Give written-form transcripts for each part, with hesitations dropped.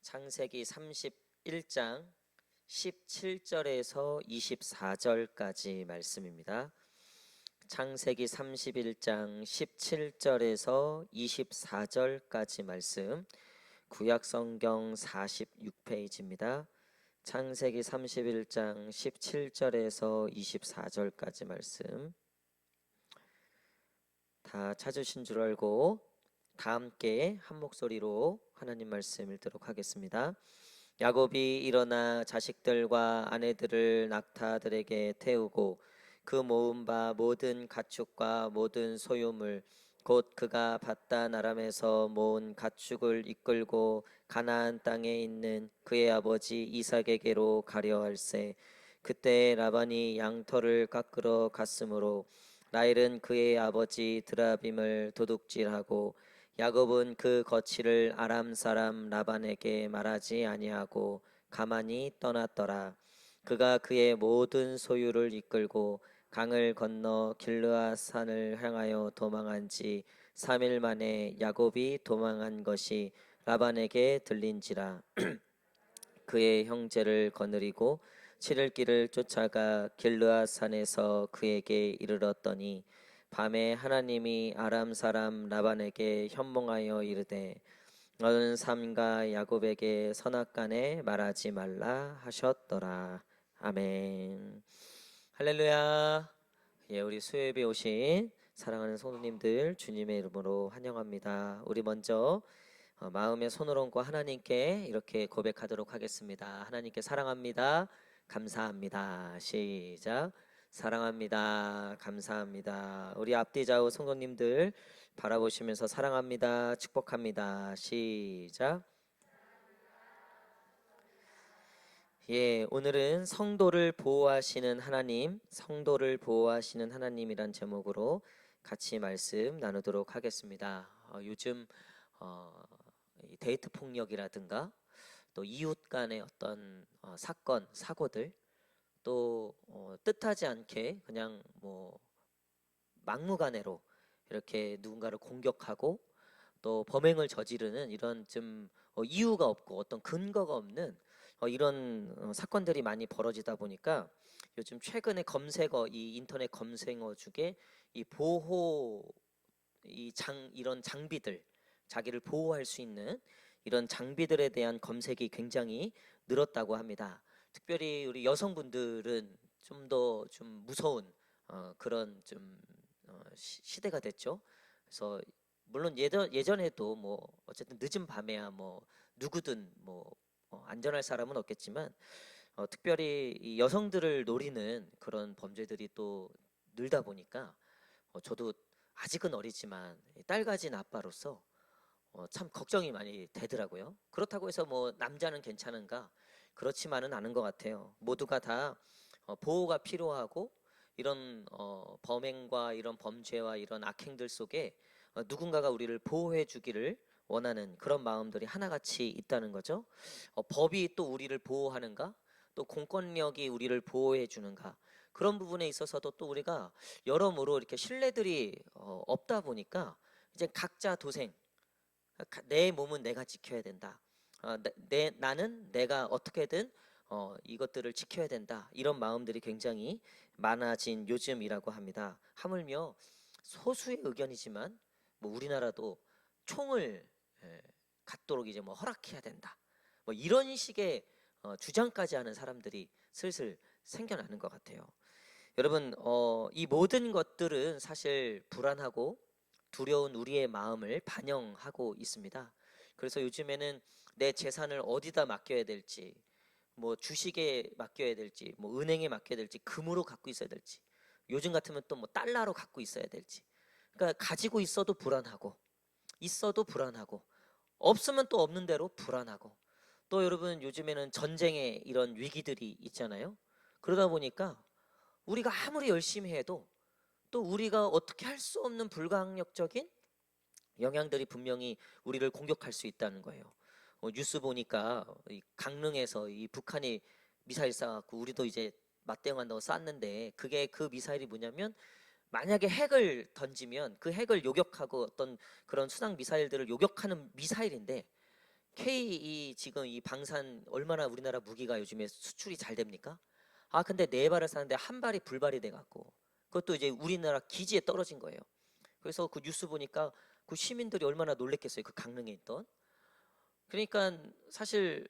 창세기 31장 17절에서 24절까지 말씀입니다. 창세기 31장 17절에서 24절까지 말씀, 구약성경 46페이지입니다. 창세기 31장 17절에서 24절까지 말씀 다 찾으신 줄 알고 다 함께 한 목소리로 하나님 말씀 읽도록 하겠습니다. 야곱이 일어나 자식들과 아내들을 낙타들에게 태우고 그 모은 바 모든 가축과 모든 소유물 곧 그가 밧단 아람에서 모은 가축을 이끌고 가나안 땅에 있는 그의 아버지 이삭에게로 가려 할세. 그때 라반이 양털을 깎으러 갔으므로 라헬은 그의 아버지 드라빔을 도둑질하고 야곱은 그 거취를 아람 사람 라반에게 말하지 아니하고 가만히 떠났더라. 그가 그의 모든 소유를 이끌고 강을 건너 길르앗 산을 향하여 도망한 지 3일 만에 야곱이 도망한 것이 라반에게 들린지라. 그의 형제를 거느리고 7일 길을 쫓아가 길르앗 산에서 그에게 이르렀더니 밤에 하나님이 아람 사람 라반에게 현몽하여 이르되 너는 삼가 야곱에게 선악간에 말하지 말라 하셨더라. 아멘. 할렐루야. 예, 우리 수요예배 오신 사랑하는 성도님들 주님의 이름으로 환영합니다. 우리 먼저 마음의 손을 얹고 하나님께 이렇게 고백하도록 하겠습니다. 하나님께 사랑합니다. 감사합니다. 시작. 사랑합니다. 감사합니다. 우리 앞뒤 좌우 성도님들 바라보시면서 사랑합니다. 축복합니다. 시작. 예, 오늘은 성도를 보호하시는 하나님, 성도를 보호하시는 하나님이란 제목으로 같이 말씀 나누도록 하겠습니다. 요즘 이 데이트 폭력이라든가 또 이웃 간의 어떤 사건, 사고들 또 뜻하지 않게 그냥 뭐 막무가내로 이렇게 누군가를 공격하고 또 범행을 저지르는 이런 좀 이유가 없고 어떤 근거가 없는 이런 사건들이 많이 벌어지다 보니까 요즘 최근에 검색어 이 인터넷 검색어 중에 이 보호 이런 장비들 자기를 보호할 수 있는 이런 장비들에 대한 검색이 굉장히 늘었다고 합니다. 특별히 우리 여성분들은 좀 더 좀 무서운 그런 좀 시대가 됐죠. 그래서 물론 예전에도 뭐 어쨌든 늦은 밤에야 뭐 누구든 뭐 안전할 사람은 없겠지만 특별히 이 여성들을 노리는 그런 범죄들이 또 늘다 보니까 저도 아직은 어리지만 딸 가진 아빠로서 참 걱정이 많이 되더라고요. 그렇다고 해서 뭐 남자는 괜찮은가? 그렇지만은 않은 것 같아요. 모두가 다 보호가 필요하고 이런 범행과 이런 범죄와 이런 악행들 속에 누군가가 우리를 보호해 주기를 원하는 그런 마음들이 하나같이 있다는 거죠. 법이 또 우리를 보호하는가? 또 공권력이 우리를 보호해 주는가? 그런 부분에 있어서도 또 우리가 여러모로 이렇게 신뢰들이 없다 보니까 이제 각자 도생, 내 몸은 내가 지켜야 된다. 나는 내가 어떻게든 이것들을 지켜야 된다. 이런 마음들이 굉장히 많아진 요즘이라고 합니다. 하물며 소수의 의견이지만 뭐 우리나라도 총을 갖도록 이제 뭐 허락해야 된다. 뭐 이런 식의 주장까지 하는 사람들이 슬슬 생겨나는 것 같아요. 여러분, 이 모든 것들은 사실 불안하고 두려운 우리의 마음을 반영하고 있습니다. 그래서 요즘에는 내 재산을 어디다 맡겨야 될지, 뭐 주식에 맡겨야 될지, 뭐 은행에 맡겨야 될지, 금으로 갖고 있어야 될지, 요즘 같으면 또 뭐 달러로 갖고 있어야 될지. 그러니까 가지고 있어도 불안하고, 있어도 불안하고, 없으면 또 없는 대로 불안하고. 또 여러분 요즘에는 전쟁의 이런 위기들이 있잖아요. 그러다 보니까 우리가 아무리 열심히 해도 또 우리가 어떻게 할 수 없는 불가항력적인 영향들이 분명히 우리를 공격할 수 있다는 거예요. 뉴스 보니까 이 강릉에서 이 북한이 미사일 쏴갖고 우리도 이제 맞대응한다고 쐈는데 그게 그 미사일이 뭐냐면 만약에 핵을 던지면 그 핵을 요격하고 어떤 그런 순항 미사일들을 요격하는 미사일인데 지금 이 방산 얼마나 우리나라 무기가 요즘에 수출이 잘 됩니까? 아 근데 네 발을 쐈는데 한 발이 불발이 돼 갖고 그것도 이제 우리나라 기지에 떨어진 거예요. 그래서 그 뉴스 보니까 그 시민들이 얼마나 놀랬겠어요. 그 강릉에 있던. 그러니까 사실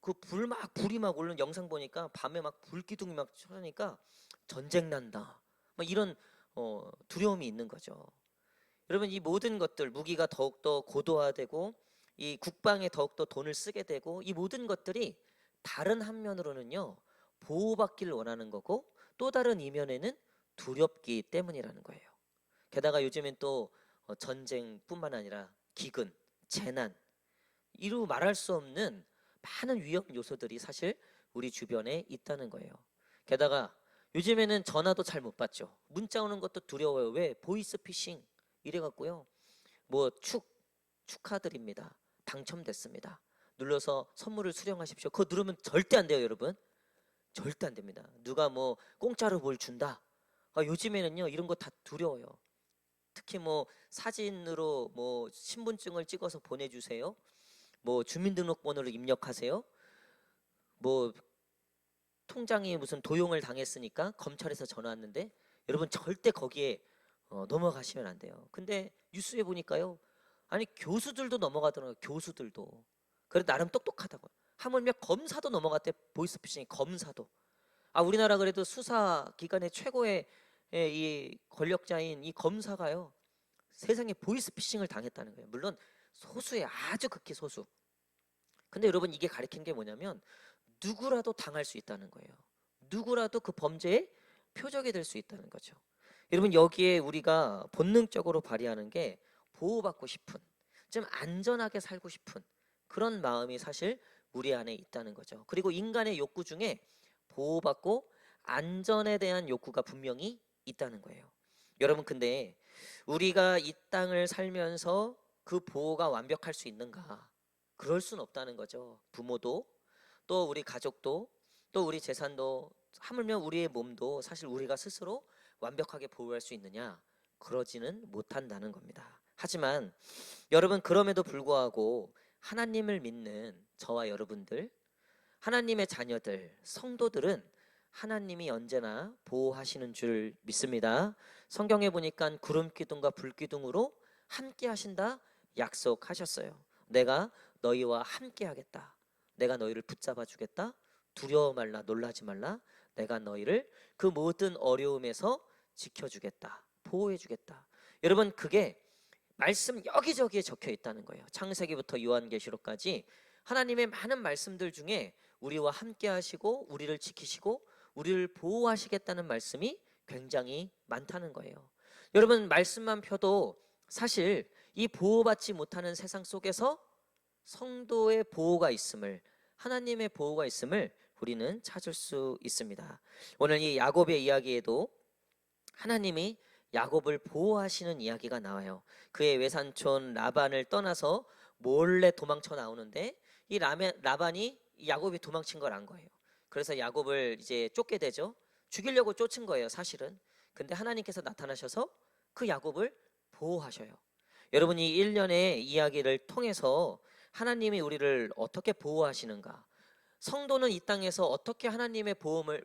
그 불이 막 오르는 영상 보니까 밤에 막 불기둥이 막 쳐다니까 전쟁 난다. 막 이런 두려움이 있는 거죠. 여러분 이 모든 것들 무기가 더욱더 고도화되고 이 국방에 더욱더 돈을 쓰게 되고 이 모든 것들이 다른 한면으로는요 보호받기를 원하는 거고 또 다른 이면에는 두렵기 때문이라는 거예요. 게다가 요즘엔 또 전쟁뿐만 아니라 기근, 재난 이루 말할 수 없는 많은 위험 요소들이 사실 우리 주변에 있다는 거예요. 게다가 요즘에는 전화도 잘 못 받죠. 문자 오는 것도 두려워요. 왜? 보이스 피싱 이래 갖고요. 뭐 축하드립니다. 당첨됐습니다. 눌러서 선물을 수령하십시오. 그거 누르면 절대 안 돼요, 여러분. 절대 안 됩니다. 누가 뭐 공짜로 뭘 준다. 요즘에는요 이런 거 다 두려워요. 특히 뭐 사진으로 뭐 신분증을 찍어서 보내주세요. 뭐 주민등록번호를 입력하세요. 뭐 통장이 무슨 도용을 당했으니까 검찰에서 전화 왔는데 여러분 절대 거기에 넘어가시면 안 돼요. 근데 뉴스에 보니까요. 아니 교수들도 넘어가더라고요. 교수들도. 그래 나름 똑똑하다고. 하물며 검사도 넘어갔대. 보이스피싱 검사도. 아 우리나라 그래도 수사 기관의 최고의 이 권력자인 이 검사가요. 세상에 보이스피싱을 당했다는 거예요. 물론 소수의 아주 극히 소수. 근데 여러분 이게 가리킨 게 뭐냐면 누구라도 당할 수 있다는 거예요. 누구라도 그 범죄의 표적이 될 수 있다는 거죠. 여러분 여기에 우리가 본능적으로 발휘하는 게 보호받고 싶은, 좀 안전하게 살고 싶은 그런 마음이 사실 우리 안에 있다는 거죠. 그리고 인간의 욕구 중에 보호받고 안전에 대한 욕구가 분명히 있다는 거예요. 여러분 근데 우리가 이 땅을 살면서 그 보호가 완벽할 수 있는가? 그럴 수는 없다는 거죠. 부모도 또 우리 가족도 또 우리 재산도 하물며 우리의 몸도 사실 우리가 스스로 완벽하게 보호할 수 있느냐? 그러지는 못한다는 겁니다. 하지만 여러분 그럼에도 불구하고 하나님을 믿는 저와 여러분들, 하나님의 자녀들, 성도들은 하나님이 언제나 보호하시는 줄 믿습니다. 성경에 보니까 구름 기둥과 불 기둥으로 함께 하신다 약속하셨어요. 내가 너희와 함께 하겠다. 내가 너희를 붙잡아 주겠다. 두려워 말라, 놀라지 말라. 내가 너희를 그 모든 어려움에서 지켜주겠다. 보호해주겠다. 여러분 그게 말씀 여기저기에 적혀 있다는 거예요. 창세기부터 요한계시록까지 하나님의 많은 말씀들 중에 우리와 함께 하시고 우리를 지키시고 우리를 보호하시겠다는 말씀이 굉장히 많다는 거예요. 여러분 말씀만 펴도 사실 이 보호받지 못하는 세상 속에서 성도의 보호가 있음을, 하나님의 보호가 있음을 우리는 찾을 수 있습니다. 오늘 이 야곱의 이야기에도 하나님이 야곱을 보호하시는 이야기가 나와요. 그의 외삼촌 라반을 떠나서 몰래 도망쳐 나오는데 이 라반이 야곱이 도망친 걸 안 거예요. 그래서 야곱을 이제 쫓게 되죠. 죽이려고 쫓은 거예요, 사실은. 근데 하나님께서 나타나셔서 그 야곱을 보호하셔요. 여러분이 1년의 이야기를 통해서 하나님이 우리를 어떻게 보호하시는가? 성도는 이 땅에서 어떻게 하나님의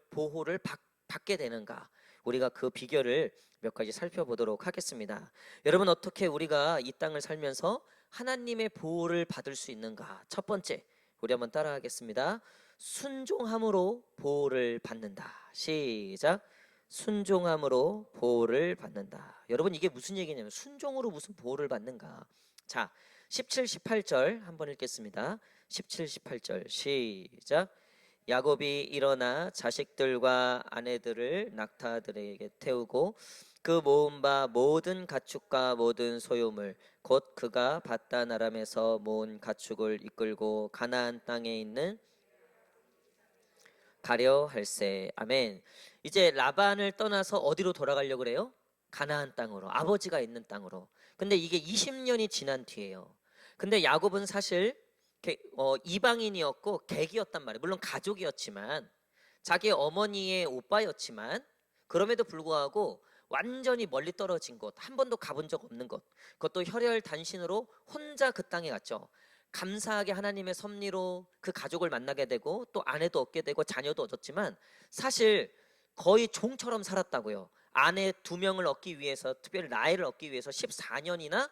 보호를 받게 되는가? 우리가 그 비결을 몇 가지 살펴보도록 하겠습니다. 여러분 어떻게 우리가 이 땅을 살면서 하나님의 보호를 받을 수 있는가? 첫 번째, 우리 한번 따라하겠습니다. 순종함으로 보호를 받는다. 시작. 순종함으로 보호를 받는다. 여러분 이게 무슨 얘기냐면 순종으로 무슨 보호를 받는가? 자, 17, 18절 한번 읽겠습니다. 17, 18절 시작. 야곱이 일어나 자식들과 아내들을 낙타들에게 태우고 그 모은 바 모든 가축과 모든 소유물 곧 그가 밧단 아람에서 모은 가축을 이끌고 가나안 땅에 있는 가려 할세. 아멘. 이제 라반을 떠나서 어디로 돌아가려고 그래요? 가나안 땅으로, 아버지가 있는 땅으로. 근데 이게 20년이 지난 뒤에요. 근데 야곱은 사실 이방인이었고 객이었단 말이에요. 물론 가족이었지만 자기 어머니의 오빠였지만 그럼에도 불구하고 완전히 멀리 떨어진 곳, 한 번도 가본 적 없는 곳, 그것도 혈혈단신으로 혼자 그 땅에 갔죠. 감사하게 하나님의 섭리로 그 가족을 만나게 되고 또 아내도 얻게 되고 자녀도 얻었지만 사실 거의 종처럼 살았다고요. 아내 2명을 얻기 위해서, 특별히 라헬을 얻기 위해서 14년이나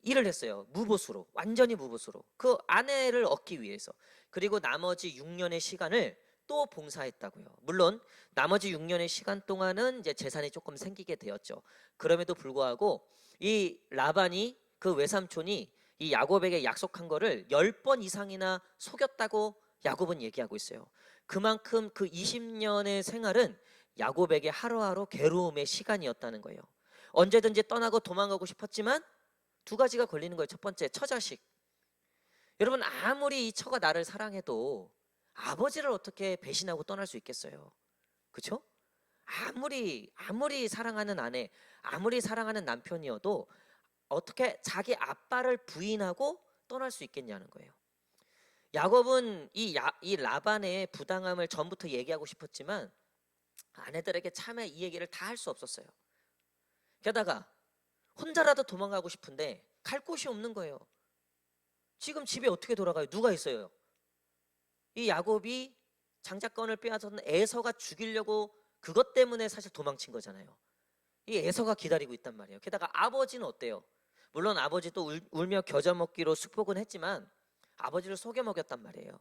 일을 했어요. 무보수로, 완전히 무보수로. 그 아내를 얻기 위해서. 그리고 나머지 6년의 시간을 또 봉사했다고요. 물론 나머지 6년의 시간 동안은 이제 재산이 조금 생기게 되었죠. 그럼에도 불구하고 이 라반이, 그 외삼촌이 이 야곱에게 약속한 거를 10번 이상이나 속였다고 야곱은 얘기하고 있어요. 그만큼 그 20년의 생활은 야곱에게 하루하루 괴로움의 시간이었다는 거예요. 언제든지 떠나고 도망가고 싶었지만 2가지가 걸리는 거예요. 첫 번째, 처자식. 여러분, 아무리 이 처가 나를 사랑해도 아버지를 어떻게 배신하고 떠날 수 있겠어요? 그렇죠? 아무리 사랑하는 아내, 아무리 사랑하는 남편이어도 어떻게 자기 아빠를 부인하고 떠날 수 있겠냐는 거예요. 야곱은 이 라반의 부당함을 전부터 얘기하고 싶었지만 아내들에게 참에 이 얘기를 다 할 수 없었어요. 게다가 혼자라도 도망가고 싶은데 갈 곳이 없는 거예요. 지금 집에 어떻게 돌아가요? 누가 있어요? 이 야곱이 장자권을 빼앗았던 에서가 죽이려고 그것 때문에 사실 도망친 거잖아요. 이 에서가 기다리고 있단 말이에요. 게다가 아버지는 어때요? 물론 아버지도 울며 겨자 먹기로 축복은 했지만 아버지를 속여 먹였단 말이에요.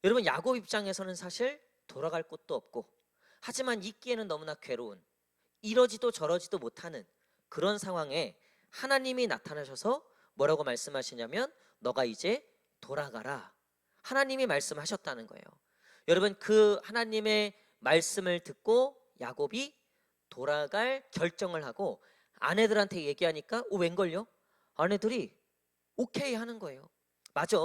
여러분, 야곱 입장에서는 사실 돌아갈 곳도 없고, 하지만 있기에는 너무나 괴로운, 이러지도 저러지도 못하는 그런 상황에 하나님이 나타나셔서 뭐라고 말씀하시냐면 너가 이제 돌아가라. 하나님이 말씀하셨다는 거예요. 여러분, 그 하나님의 말씀을 듣고 야곱이 돌아갈 결정을 하고 아내들한테 얘기하니까 웬걸요? 아내들이 오케이 하는 거예요. 맞아.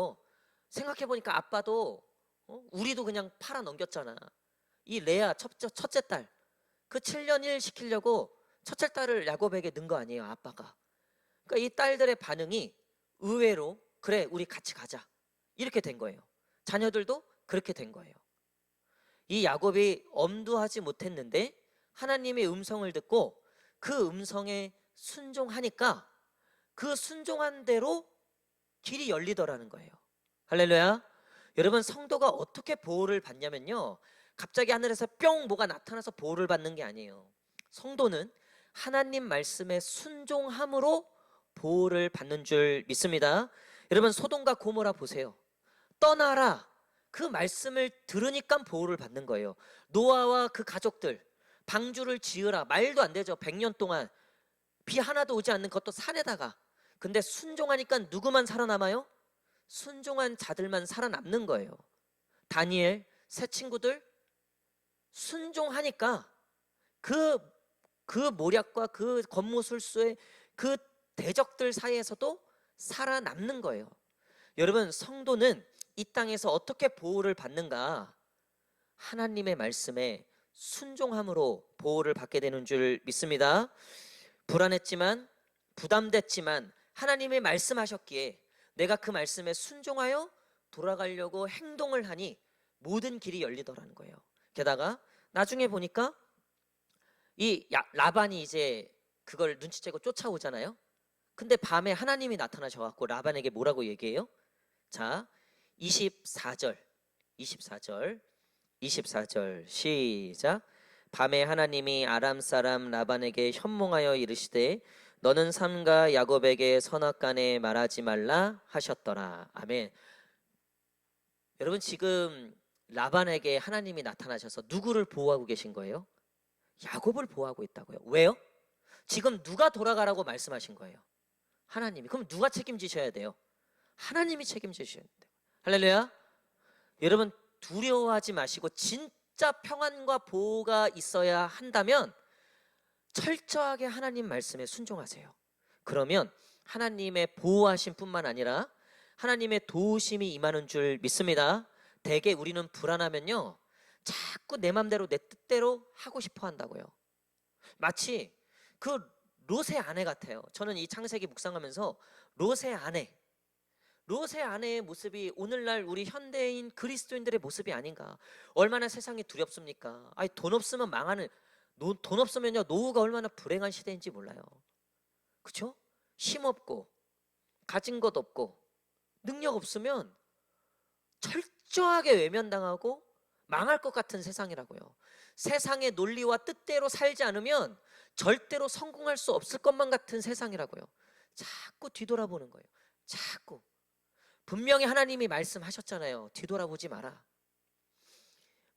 생각해보니까 아빠도 우리도 그냥 팔아 넘겼잖아. 이 레아 첫째 딸, 그 7년 일 시키려고 첫째 딸을 야곱에게 넣은 거 아니에요, 아빠가. 그러니까 이 딸들의 반응이 의외로 그래, 우리 같이 가자, 이렇게 된 거예요. 자녀들도 그렇게 된 거예요. 이 야곱이 엄두하지 못했는데 하나님의 음성을 듣고 그 음성에 순종하니까 그 순종한 대로 길이 열리더라는 거예요. 할렐루야. 여러분, 성도가 어떻게 보호를 받냐면요, 갑자기 하늘에서 뿅 뭐가 나타나서 보호를 받는 게 아니에요. 성도는 하나님 말씀에 순종함으로 보호를 받는 줄 믿습니다. 여러분, 소돔과 고모라 보세요. 떠나라, 그 말씀을 들으니까 보호를 받는 거예요. 노아와 그 가족들 방주를 지으라, 말도 안 되죠. 100년 동안 비 하나도 오지 않는 것도 산에다가. 근데 순종하니까 누구만 살아남아요? 순종한 자들만 살아남는 거예요. 다니엘 세 친구들 순종하니까 그 모략과 그 권무술수의 그 대적들 사이에서도 살아남는 거예요. 여러분, 성도는 이 땅에서 어떻게 보호를 받는가? 하나님의 말씀에 순종함으로 보호를 받게 되는 줄 믿습니다. 불안했지만, 부담됐지만 하나님이 말씀하셨기에 내가 그 말씀에 순종하여 돌아가려고 행동을 하니 모든 길이 열리더라는 거예요. 게다가 나중에 보니까 이 라반이 이제 그걸 눈치채고 쫓아오잖아요. 근데 밤에 하나님이 나타나셔갖고 라반에게 뭐라고 얘기해요? 자, 24절 시작. 밤에 하나님이 아람 사람 라반에게 현몽하여 이르시되 너는 삼가 야곱에게 선악간에 말하지 말라 하셨더라. 아멘. 여러분, 지금 라반에게 하나님이 나타나셔서 누구를 보호하고 계신 거예요? 야곱을 보호하고 있다고요. 왜요? 지금 누가 돌아가라고 말씀하신 거예요? 하나님이. 그럼 누가 책임지셔야 돼요? 하나님이 책임지셔야 돼요. 할렐루야. 여러분, 두려워하지 마시고 진짜 평안과 보호가 있어야 한다면 철저하게 하나님 말씀에 순종하세요. 그러면 하나님의 보호하심 뿐만 아니라 하나님의 도우심이 임하는 줄 믿습니다. 대개 우리는 불안하면요, 자꾸 내 맘대로 내 뜻대로 하고 싶어 한다고요. 마치 그 롯의 아내 같아요. 저는 이 창세기 묵상하면서 롯의 아내의 모습이 오늘날 우리 현대인 그리스도인들의 모습이 아닌가. 얼마나 세상이 두렵습니까? 아니, 돈 없으면 망하는, 돈 없으면요 노후가 얼마나 불행한 시대인지 몰라요. 그렇죠? 힘없고 가진 것 없고 능력 없으면 철저하게 외면당하고 망할 것 같은 세상이라고요. 세상의 논리와 뜻대로 살지 않으면 절대로 성공할 수 없을 것만 같은 세상이라고요. 자꾸 뒤돌아보는 거예요. 자꾸. 분명히 하나님이 말씀하셨잖아요. 뒤돌아보지 마라.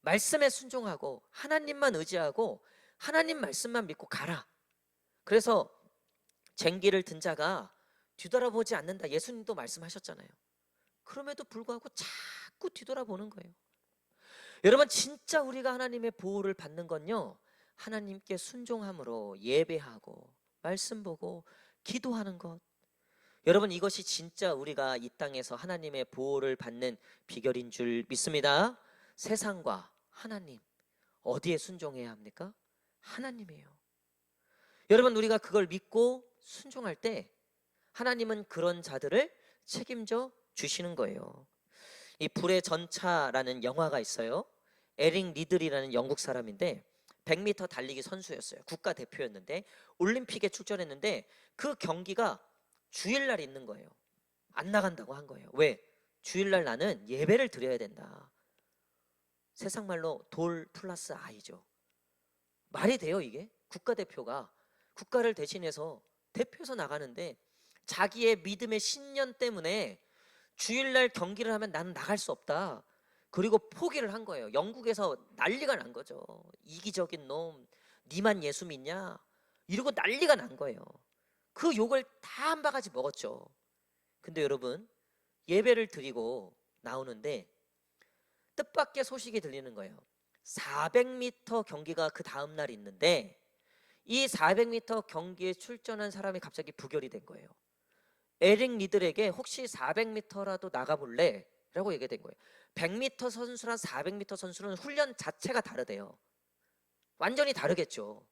말씀에 순종하고 하나님만 의지하고 하나님 말씀만 믿고 가라. 그래서 쟁기를 든 자가 뒤돌아보지 않는다. 예수님도 말씀하셨잖아요. 그럼에도 불구하고 자꾸 뒤돌아보는 거예요. 여러분, 진짜 우리가 하나님의 보호를 받는 건요, 하나님께 순종함으로 예배하고 말씀 보고 기도하는 것. 여러분, 이것이 진짜 우리가 이 땅에서 하나님의 보호를 받는 비결인 줄 믿습니다. 세상과 하나님, 어디에 순종해야 합니까? 하나님이에요. 여러분, 우리가 그걸 믿고 순종할 때 하나님은 그런 자들을 책임져 주시는 거예요. 이 불의 전차라는 영화가 있어요. 에릭 리들이라는 영국 사람인데 100m 달리기 선수였어요. 국가대표였는데 올림픽에 출전했는데 그 경기가 주일날 있는 거예요. 안 나간다고 한 거예요. 왜? 주일날 나는 예배를 드려야 된다. 세상 말로 돌 플러스 아이죠. 말이 돼요, 이게? 국가대표가 국가를 대신해서 대표해서 나가는데 자기의 믿음의 신념 때문에 주일날 경기를 하면 나는 나갈 수 없다. 그리고 포기를 한 거예요. 영국에서 난리가 난 거죠. 이기적인 놈, 니만 예수 믿냐? 이러고 난리가 난 거예요. 그 욕을 다 한 바가지 먹었죠. 근데 여러분, 예배를 드리고 나오는데 뜻밖의 소식이 들리는 거예요. 400m 경기가 그 다음 날 있는데 이 400m 경기에 출전한 사람이 갑자기 부결이 된 거예요. 에릭 리들에게 혹시 400m라도 나가볼래? 라고 얘기가 된 거예요. 100m 선수랑 400m 선수는 훈련 자체가 다르대요. 완전히 다르겠죠.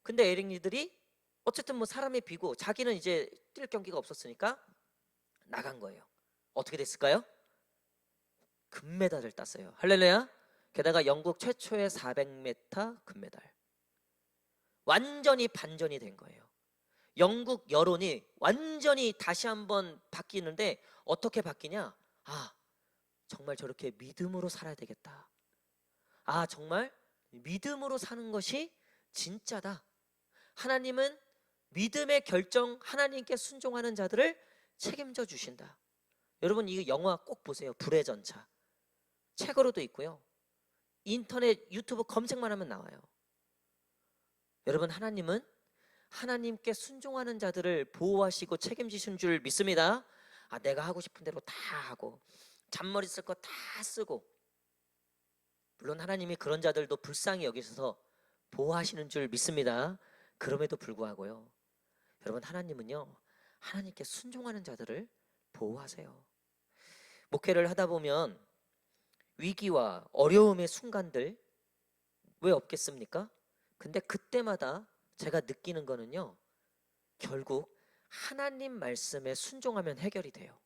근데 에릭 리들이 어쨌든 뭐 사람이 비고 자기는 이제 뛸 경기가 없었으니까 나간 거예요. 어떻게 됐을까요? 금메달을 땄어요. 할렐루야. 게다가 영국 최초의 400m 금메달. 완전히 반전이 된 거예요. 영국 여론이 완전히 다시 한번 바뀌는데 어떻게 바뀌냐? 아, 정말 저렇게 믿음으로 살아야 되겠다. 아, 정말 믿음으로 사는 것이 진짜다. 하나님은 믿음의 결정, 하나님께 순종하는 자들을 책임져 주신다. 여러분, 이 영화 꼭 보세요. 불의 전차. 책으로도 있고요. 인터넷 유튜브 검색만 하면 나와요. 여러분, 하나님은 하나님께 순종하는 자들을 보호하시고 책임지신 줄 믿습니다. 아, 내가 하고 싶은 대로 다 하고 잔머리 쓸 거 다 쓰고. 물론 하나님이 그런 자들도 불쌍히 여기셔서 보호하시는 줄 믿습니다. 그럼에도 불구하고요, 여러분, 하나님은요, 하나님께 순종하는 자들을 보호하세요. 목회를 하다 보면 위기와 어려움의 순간들 왜 없겠습니까? 근데 그때마다 제가 느끼는 거는요, 결국 하나님 말씀에 순종하면 해결이 돼요.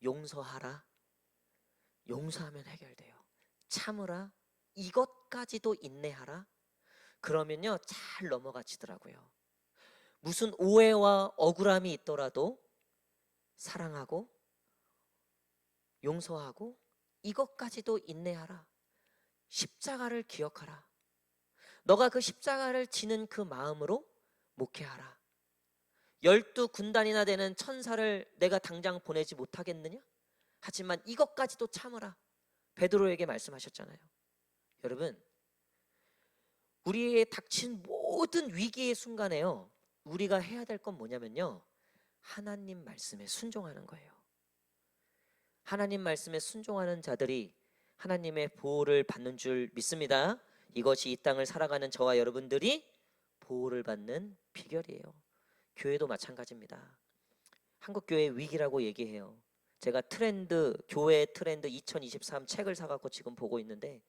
용서하라. 용서하면 해결돼요. 참으라. 이것까지도 인내하라. 그러면요, 잘 넘어가지더라고요. 무슨 오해와 억울함이 있더라도 사랑하고 용서하고 이것까지도 인내하라. 십자가를 기억하라. 너가 그 십자가를 지는 그 마음으로 목회하라. 12군단이나 되는 천사를 내가 당장 보내지 못하겠느냐? 하지만 이것까지도 참으라. 베드로에게 말씀하셨잖아요. 여러분, 우리의 닥친 모든 위기의 순간에요, 우리가 해야 될 건 뭐냐면요, 하나님 말씀에 순종하는 거예요. 하나님 말씀에 순종하는 자들이 하나님의 보호를 받는 줄 믿습니다. 이것이 이 땅을 살아가는 저와 여러분들이 보호를 받는 비결이에요. 교회도 마찬가지입니다. 한국교회 위기라고 얘기해요. 제가 교회 트렌드 2023 책을 사갖고 지금 보고 있는데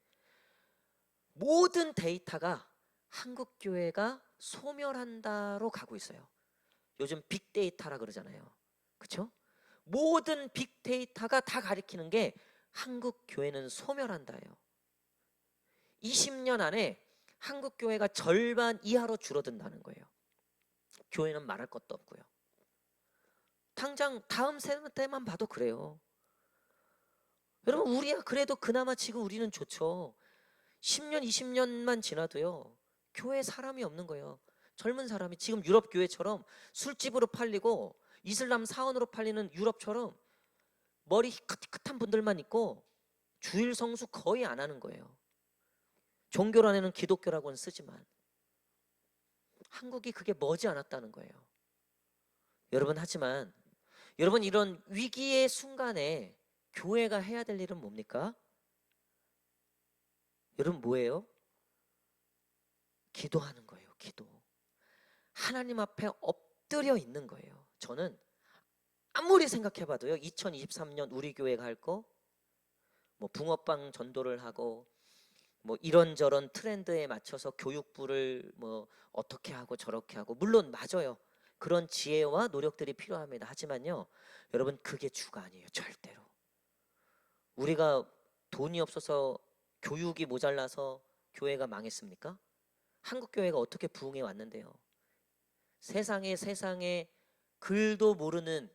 모든 데이터가 한국교회가 소멸한다로 가고 있어요. 요즘 빅데이터라 그러잖아요. 그렇죠? 모든 빅데이터가 다 가리키는 게 한국교회는 소멸한다예요. 20년 안에 한국교회가 절반 이하로 줄어든다는 거예요. 교회는 말할 것도 없고요. 당장 다음 세대만 봐도 그래요. 여러분, 우리야 그래도 그나마 지금 우리는 좋죠. 10년, 20년만 지나도요, 교회에 사람이 없는 거예요. 젊은 사람이 지금 유럽 교회처럼 술집으로 팔리고 이슬람 사원으로 팔리는 유럽처럼 머리 희끗희끗한 분들만 있고 주일 성수 거의 안 하는 거예요. 종교란에는 기독교라고는 쓰지만 한국이 그게 머지않았다는 거예요. 여러분, 하지만 여러분, 이런 위기의 순간에 교회가 해야 될 일은 뭡니까? 여러분, 뭐예요? 기도하는 거예요. 기도. 하나님 앞에 엎드려 있는 거예요. 저는 아무리 생각해봐도요, 2023년 우리 교회가 할 거, 뭐 붕어빵 전도를 하고 뭐 이런저런 트렌드에 맞춰서 교육부를 뭐 어떻게 하고 저렇게 하고, 물론 맞아요. 그런 지혜와 노력들이 필요합니다. 하지만요, 여러분, 그게 주가 아니에요. 절대로. 우리가 돈이 없어서, 교육이 모자라서 교회가 망했습니까? 한국 교회가 어떻게 부흥해 왔는데요. 세상에 글도 모르는,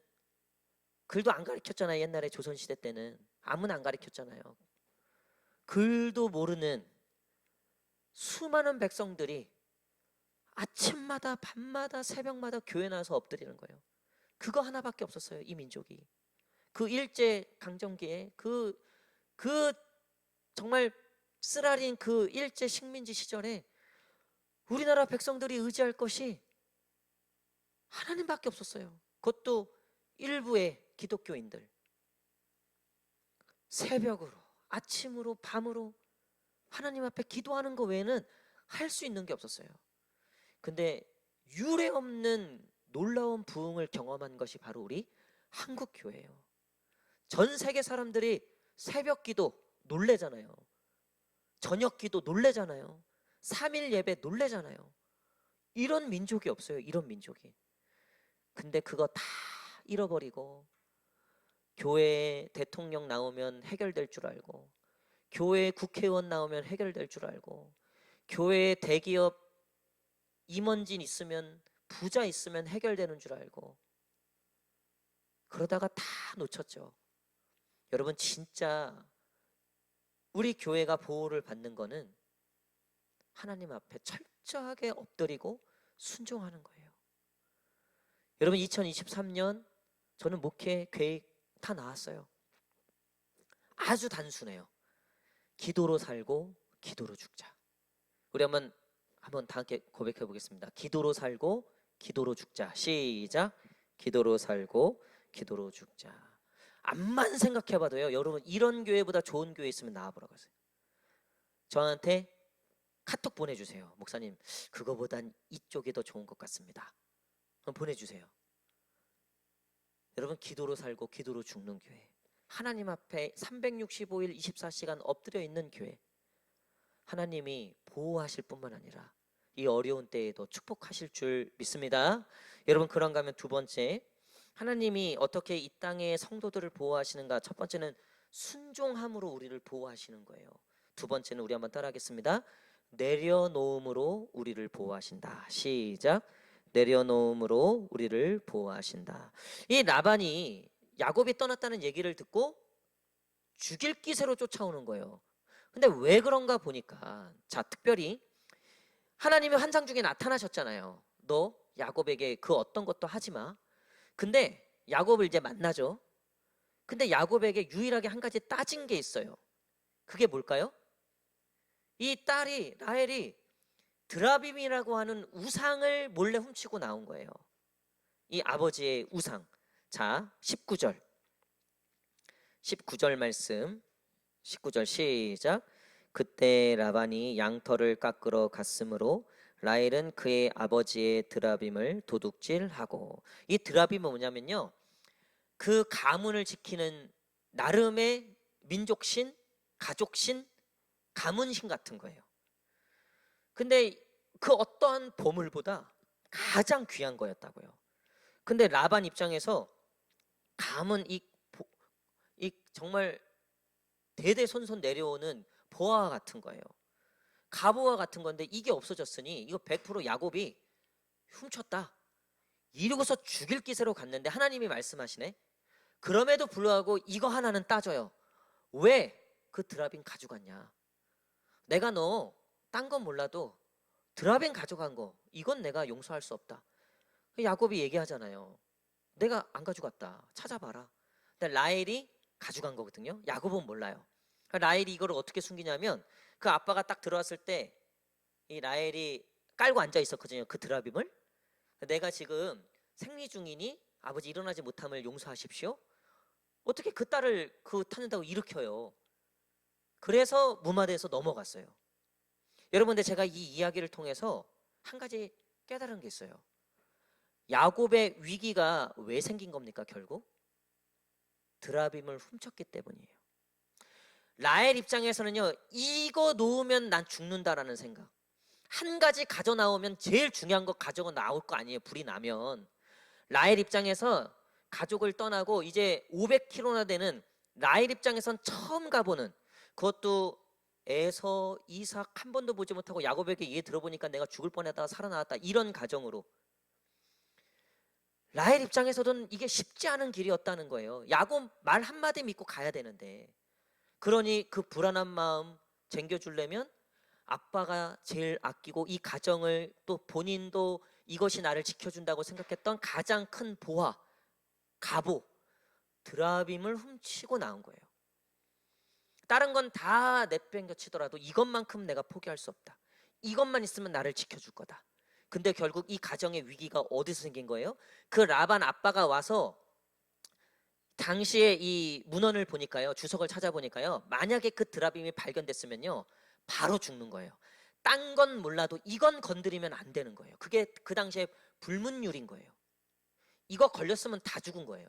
글도 안 가르쳤잖아요. 옛날에 조선시대 때는 아무나 안 가르쳤잖아요. 글도 모르는 수많은 백성들이 아침마다 밤마다 새벽마다 교회 나와서 엎드리는 거예요. 그거 하나밖에 없었어요. 이 민족이. 그 일제 강점기에 그 정말 쓰라린 그 일제 식민지 시절에 우리나라 백성들이 의지할 것이 하나님밖에 없었어요. 그것도 일부의 기독교인들. 새벽으로, 아침으로, 밤으로 하나님 앞에 기도하는 거 외에는 할 수 있는 게 없었어요. 근데 유례 없는 놀라운 부흥을 경험한 것이 바로 우리 한국 교회예요. 전 세계 사람들이 새벽 기도 놀래잖아요. 저녁 기도 놀래잖아요. 3일 예배 놀래잖아요. 이런 민족이 없어요. 이런 민족이. 근데 그거 다 잃어버리고 교회에 대통령 나오면 해결될 줄 알고, 교회에 국회의원 나오면 해결될 줄 알고, 교회에 대기업 임원진 있으면, 부자 있으면 해결되는 줄 알고, 그러다가 다 놓쳤죠. 여러분, 진짜 우리 교회가 보호를 받는 거는 하나님 앞에 철저하게 엎드리고 순종하는 거예요. 여러분, 2023년 저는 목회 계획 다 나왔어요. 아주 단순해요. 기도로 살고 기도로 죽자. 우리 한번 다 함께 고백해 보겠습니다. 기도로 살고 기도로 죽자. 시작. 기도로 살고 기도로 죽자. 암만 생각해봐도요, 여러분, 이런 교회보다 좋은 교회 있으면 나와보라고 하세요. 저한테 카톡 보내주세요. 목사님, 그거보단 이쪽이 더 좋은 것 같습니다. 그럼 보내주세요. 여러분, 기도로 살고 기도로 죽는 교회, 하나님 앞에 365일 24시간 엎드려 있는 교회, 하나님이 보호하실 뿐만 아니라 이 어려운 때에도 축복하실 줄 믿습니다. 여러분, 그런가 하면 두 번째, 하나님이 어떻게 이 땅의 성도들을 보호하시는가? 첫 번째는 순종함으로 우리를 보호하시는 거예요. 두 번째는 우리 한번 따라하겠습니다. 내려놓음으로 우리를 보호하신다. 시작. 내려놓음으로 우리를 보호하신다. 이 라반이 야곱이 떠났다는 얘기를 듣고 죽일 기세로 쫓아오는 거예요. 근데 왜 그런가 보니까, 자, 특별히 하나님이 환상 중에 나타나셨잖아요. 너 야곱에게 그 어떤 것도 하지 마. 근데 야곱을 이제 만나죠. 근데 야곱에게 유일하게 한 가지 따진 게 있어요. 그게 뭘까요? 이 딸이, 라헬이 드라빔이라고 하는 우상을 몰래 훔치고 나온 거예요. 이 아버지의 우상. 자, 19절 말씀, 19절 시작. 그때 라반이 양털을 깎으러 갔으므로 라헬은 그의 아버지의 드라빔을 도둑질하고. 이 드라빔은 뭐냐면요, 그 가문을 지키는 나름의 민족신, 가족신, 가문신 같은 거예요. 근데 그 어떠한 보물보다 가장 귀한 거였다고요. 근데 라반 입장에서 가문, 이 정말 대대손손 내려오는 보화와 같은 거예요. 갑오와 같은 건데 이게 없어졌으니 이거 100% 야곱이 훔쳤다. 이러고서 죽일 기세로 갔는데 하나님이 말씀하시네. 그럼에도 불구하고 이거 하나는 따져요. 왜 그 드라빔 가져갔냐? 내가 너 딴 건 몰라도 드라빔 가져간 거 이건 내가 용서할 수 없다. 야곱이 얘기하잖아요. 내가 안 가져갔다. 찾아봐라. 근데 라헬이 가져간 거거든요. 야곱은 몰라요. 라헬이 이거를 어떻게 숨기냐면 그 아빠가 딱 들어왔을 때 이 라헬이 깔고 앉아 있었거든요. 그 드라빔을. 내가 지금 생리 중이니 아버지 일어나지 못함을 용서하십시오. 어떻게 그 딸을 그 찾는다고 일으켜요. 그래서 무마돼서 넘어갔어요. 여러분들 제가 이 이야기를 통해서 한 가지 깨달은 게 있어요. 야곱의 위기가 왜 생긴 겁니까? 결국 드라빔을 훔쳤기 때문이에요. 라헬 입장에서는요, 이거 놓으면 난 죽는다라는 생각. 한 가지 가져 나오면 제일 중요한 거 가져가 나올 거 아니에요. 불이 나면. 라헬 입장에서 가족을 떠나고 이제 500km나 되는 라헬 입장에선 처음 가보는, 그것도 에서 이삭 한 번도 보지 못하고 야곱에게 얘기 들어보니까 내가 죽을 뻔하다가 살아나왔다, 이런 가정으로 라헬 입장에서는 이게 쉽지 않은 길이었다는 거예요. 야곱 말 한마디 믿고 가야 되는데, 그러니 그 불안한 마음 쟁겨주려면 아빠가 제일 아끼고 이 가정을 또 본인도 이것이 나를 지켜준다고 생각했던 가장 큰 보화, 갑오, 드라빔을 훔치고 나온 거예요. 다른 건 다 내팽겨치더라도 이것만큼 내가 포기할 수 없다. 이것만 있으면 나를 지켜줄 거다. 근데 결국 이 가정의 위기가 어디서 생긴 거예요? 그 라반 아빠가 와서 당시에 이 문헌을 보니까요, 주석을 찾아보니까요, 만약에 그 드라빔이 발견됐으면요 바로 죽는 거예요. 딴 건 몰라도 이건 건드리면 안 되는 거예요. 그게 그 당시에 불문율인 거예요. 이거 걸렸으면 다 죽은 거예요.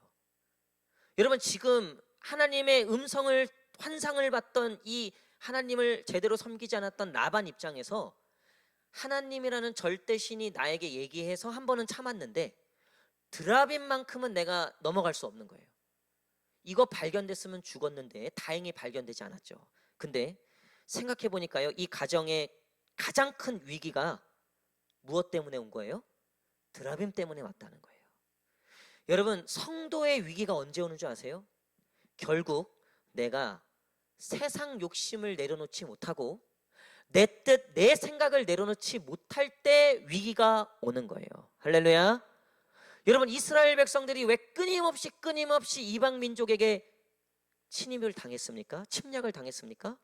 여러분, 지금 하나님의 음성을, 환상을 받던 이 하나님을 제대로 섬기지 않았던 라반 입장에서 하나님이라는 절대신이 나에게 얘기해서 한 번은 참았는데 드라빔만큼은 내가 넘어갈 수 없는 거예요. 이거 발견됐으면 죽었는데 다행히 발견되지 않았죠. 근데 생각해 보니까요, 이 가정의 가장 큰 위기가 무엇 때문에 온 거예요? 드라빔 때문에 왔다는 거예요. 여러분, 성도의 위기가 언제 오는 줄 아세요? 결국 내가 세상 욕심을 내려놓지 못하고 내 뜻, 내 생각을 내려놓지 못할 때 위기가 오는 거예요. 할렐루야. 여러분, 이스라엘 백성들이 왜 끊임없이 이방 민족에게 침입을 당했습니까? 침략을 당했습니까?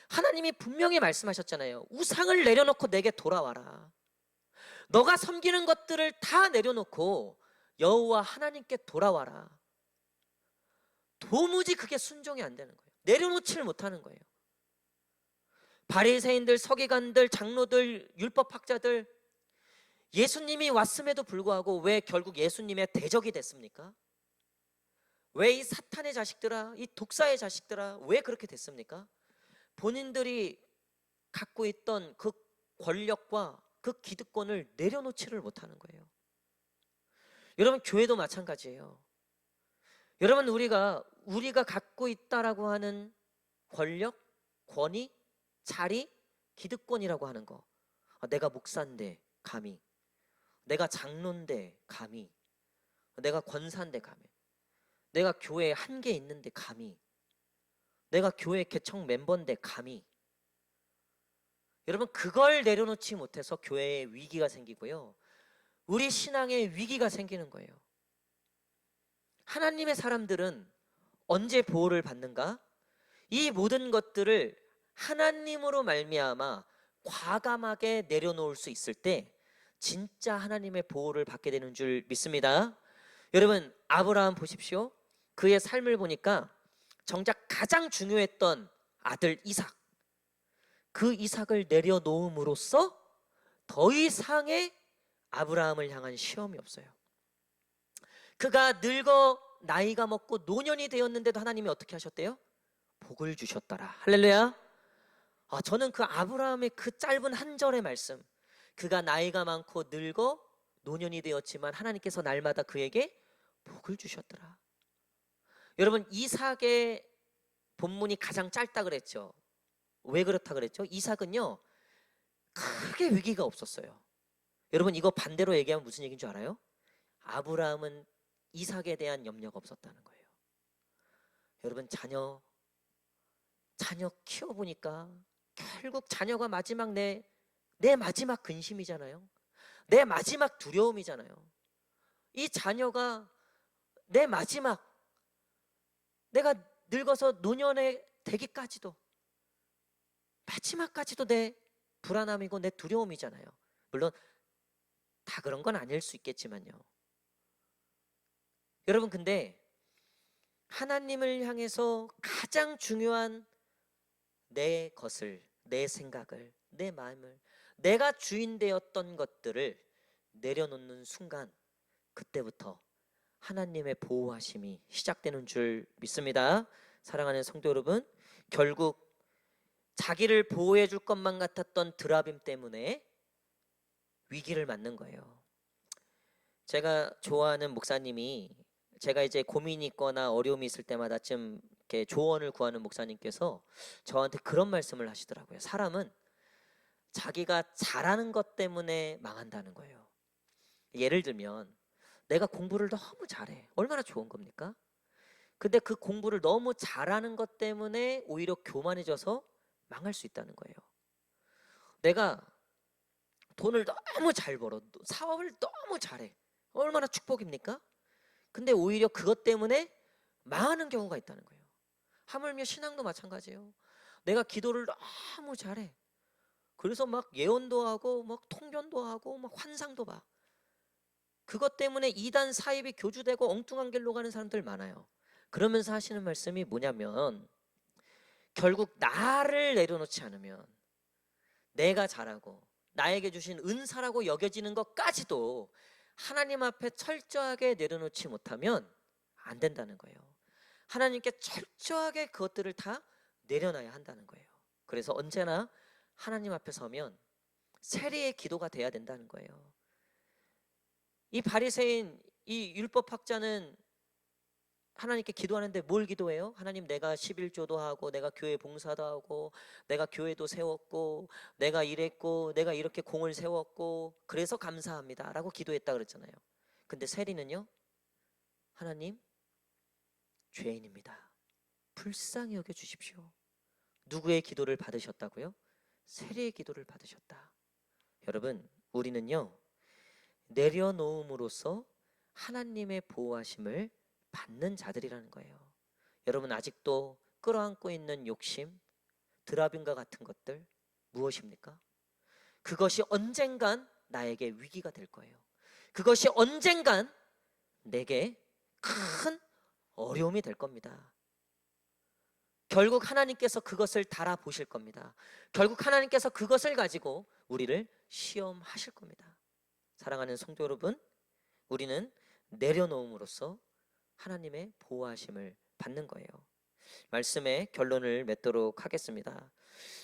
하나님이 분명히 말씀하셨잖아요. 우상을 내려놓고 내게 돌아와라. 너가 섬기는 것들을 다 내려놓고 여호와 하나님께 돌아와라. 도무지 그게 순종이 안 되는 거예요. 내려놓지를 못하는 거예요. 바리새인들, 서기관들, 장로들, 율법학자들, 예수님이 왔음에도 불구하고 왜 결국 예수님의 대적이 됐습니까? 왜 이 사탄의 자식들아, 이 독사의 자식들아, 왜 그렇게 됐습니까? 본인들이 갖고 있던 그 권력과 그 기득권을 내려놓지를 못하는 거예요. 여러분, 교회도 마찬가지예요. 여러분, 우리가 갖고 있다라고 하는 권력, 권위, 자리, 기득권이라고 하는 거, 내가 목사인데 감히, 내가 장로인데 감히, 내가 권사인데 감히, 내가 교회에 한 개 있는데 감히, 내가 교회 개척 멤버인데 감히. 여러분, 그걸 내려놓지 못해서 교회에 위기가 생기고요, 우리 신앙에 위기가 생기는 거예요. 하나님의 사람들은 언제 보호를 받는가? 이 모든 것들을 하나님으로 말미암아 과감하게 내려놓을 수 있을 때 진짜 하나님의 보호를 받게 되는 줄 믿습니다. 여러분, 아브라함 보십시오. 그의 삶을 보니까 정작 가장 중요했던 아들 이삭, 그 이삭을 내려놓음으로써 더 이상의 아브라함을 향한 시험이 없어요. 그가 늙어 나이가 먹고 노년이 되었는데도 하나님이 어떻게 하셨대요? 복을 주셨더라. 할렐루야. 저는 그 아브라함의 그 짧은 한 절의 말씀, 그가 나이가 많고 늙어 노년이 되었지만 하나님께서 날마다 그에게 복을 주셨더라. 여러분, 이삭의 본문이 가장 짧다 그랬죠. 왜 그렇다 그랬죠? 이삭은요, 크게 위기가 없었어요. 여러분, 이거 반대로 얘기하면 무슨 얘기인 줄 알아요? 아브라함은 이삭에 대한 염려가 없었다는 거예요. 여러분, 자녀 키워보니까 결국 자녀가 마지막 내 마지막 근심이잖아요. 내 마지막 두려움이잖아요. 이 자녀가 내 마지막, 내가 늙어서 노년에 되기까지도, 마지막까지도 내 불안함이고 내 두려움이잖아요. 물론 다 그런 건 아닐 수 있겠지만요. 여러분, 근데 하나님을 향해서 가장 중요한 내 것을, 내 생각을, 내 마음을, 내가 주인 되었던 것들을 내려놓는 순간, 그때부터 하나님의 보호하심이 시작되는 줄 믿습니다. 사랑하는 성도 여러분, 결국 자기를 보호해 줄 것만 같았던 드라빔 때문에 위기를 맞는 거예요. 제가 좋아하는 목사님이, 제가 이제 고민이 있거나 어려움이 있을 때마다 좀 이렇게 조언을 구하는 목사님께서 저한테 그런 말씀을 하시더라고요. 사람은 자기가 잘하는 것 때문에 망한다는 거예요. 예를 들면 내가 공부를 너무 잘해. 얼마나 좋은 겁니까? 근데 그 공부를 너무 잘하는 것 때문에 오히려 교만해져서 망할 수 있다는 거예요. 내가 돈을 너무 잘 벌어. 사업을 너무 잘해. 얼마나 축복입니까? 근데 오히려 그것 때문에 망하는 경우가 있다는 거예요. 하물며 신앙도 마찬가지예요. 내가 기도를 너무 잘해. 그래서 막 예언도 하고 막 통변도 하고 막 환상도 봐. 그것 때문에 이단 사입이 교주되고 엉뚱한 길로 가는 사람들 많아요. 그러면서 하시는 말씀이 뭐냐면, 결국 나를 내려놓지 않으면, 내가 잘하고 나에게 주신 은사라고 여겨지는 것까지도 하나님 앞에 철저하게 내려놓지 못하면 안 된다는 거예요. 하나님께 철저하게 그것들을 다 내려놔야 한다는 거예요. 그래서 언제나 하나님 앞에 서면 세리의 기도가 돼야 된다는 거예요. 이 바리새인, 이 율법학자는 하나님께 기도하는데 뭘 기도해요? 하나님, 내가 11조도 하고 내가 교회 봉사도 하고 내가 교회도 세웠고 내가 이랬고 내가 이렇게 공을 세웠고 그래서 감사합니다 라고 기도했다 그랬잖아요. 근데 세리는요, 하나님, 죄인입니다. 불쌍히 여겨 주십시오. 누구의 기도를 받으셨다고요? 세리의 기도를 받으셨다. 여러분, 우리는요, 내려놓음으로써 하나님의 보호하심을 받는 자들이라는 거예요. 여러분, 아직도 끌어안고 있는 욕심, 드라빔과 같은 것들 무엇입니까? 그것이 언젠간 나에게 위기가 될 거예요. 그것이 언젠간 내게 큰 어려움이 될 겁니다. 결국 하나님께서 그것을 달아보실 겁니다. 결국 하나님께서 그것을 가지고 우리를 시험하실 겁니다. 사랑하는 성도 여러분, 우리는 내려놓음으로써 하나님의 보호하심을 받는 거예요. 말씀의 결론을 맺도록 하겠습니다.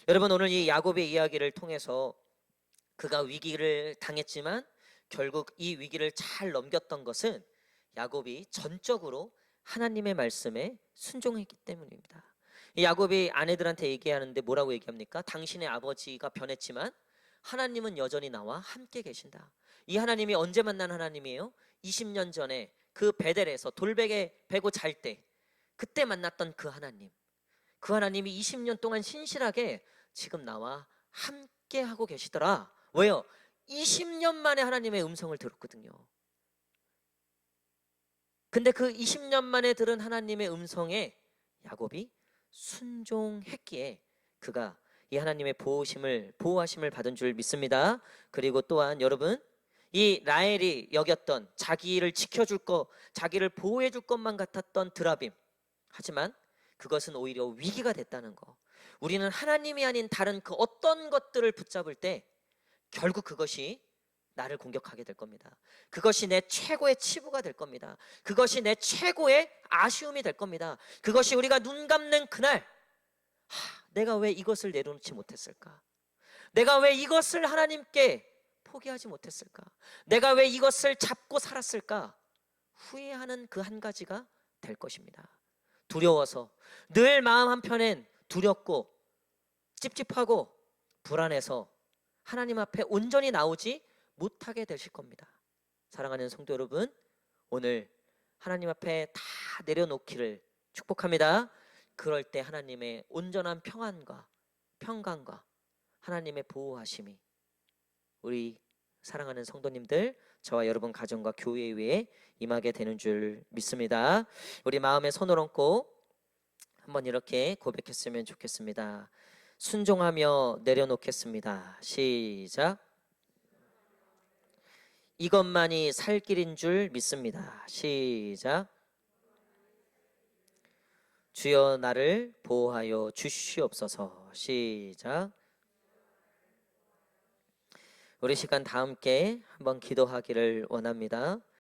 여러분, 오늘 이 야곱의 이야기를 통해서 그가 위기를 당했지만 결국 이 위기를 잘 넘겼던 것은 야곱이 전적으로 하나님의 말씀에 순종했기 때문입니다. 이 야곱이 아내들한테 얘기하는데 뭐라고 얘기합니까? 당신의 아버지가 변했지만 하나님은 여전히 나와 함께 계신다. 이 하나님이 언제 만난 하나님이에요? 20년 전에 그 베델에서 돌베개 베고 잘 때 그때 만났던 그 하나님. 그 하나님이 20년 동안 신실하게 지금 나와 함께 하고 계시더라. 왜요? 20년 만에 하나님의 음성을 들었거든요. 근데 그 20년 만에 들은 하나님의 음성에 야곱이 순종했기에 그가 이 하나님의 보호하심을 받은 줄 믿습니다. 그리고 또한 여러분, 이 라헬이 여겼던 자기를 지켜줄 것, 자기를 보호해 줄 것만 같았던 드라빔, 하지만 그것은 오히려 위기가 됐다는 거. 우리는 하나님이 아닌 다른 그 어떤 것들을 붙잡을 때 결국 그것이 나를 공격하게 될 겁니다. 그것이 내 최고의 치부가 될 겁니다. 그것이 내 최고의 아쉬움이 될 겁니다. 그것이 우리가 눈 감는 그날, 내가 왜 이것을 내려놓지 못했을까? 내가 왜 이것을 하나님께 포기하지 못했을까? 내가 왜 이것을 잡고 살았을까? 후회하는 그 한 가지가 될 것입니다. 두려워서, 늘 마음 한편엔 두렵고 찝찝하고 불안해서 하나님 앞에 온전히 나오지 못하게 되실 겁니다. 사랑하는 성도 여러분, 오늘 하나님 앞에 다 내려놓기를 축복합니다. 그럴 때 하나님의 온전한 평안과 평강과 하나님의 보호하심이 우리 사랑하는 성도님들, 저와 여러분 가정과 교회 위에 임하게 되는 줄 믿습니다. 우리 마음에 손을 얹고 한번 이렇게 고백했으면 좋겠습니다. 순종하며 내려놓겠습니다. 시작. 이것만이 살 길인 줄 믿습니다. 시작. 주여 나를 보호하여 주시옵소서. 시작. 우리 시간 다 함께 한번 기도하기를 원합니다.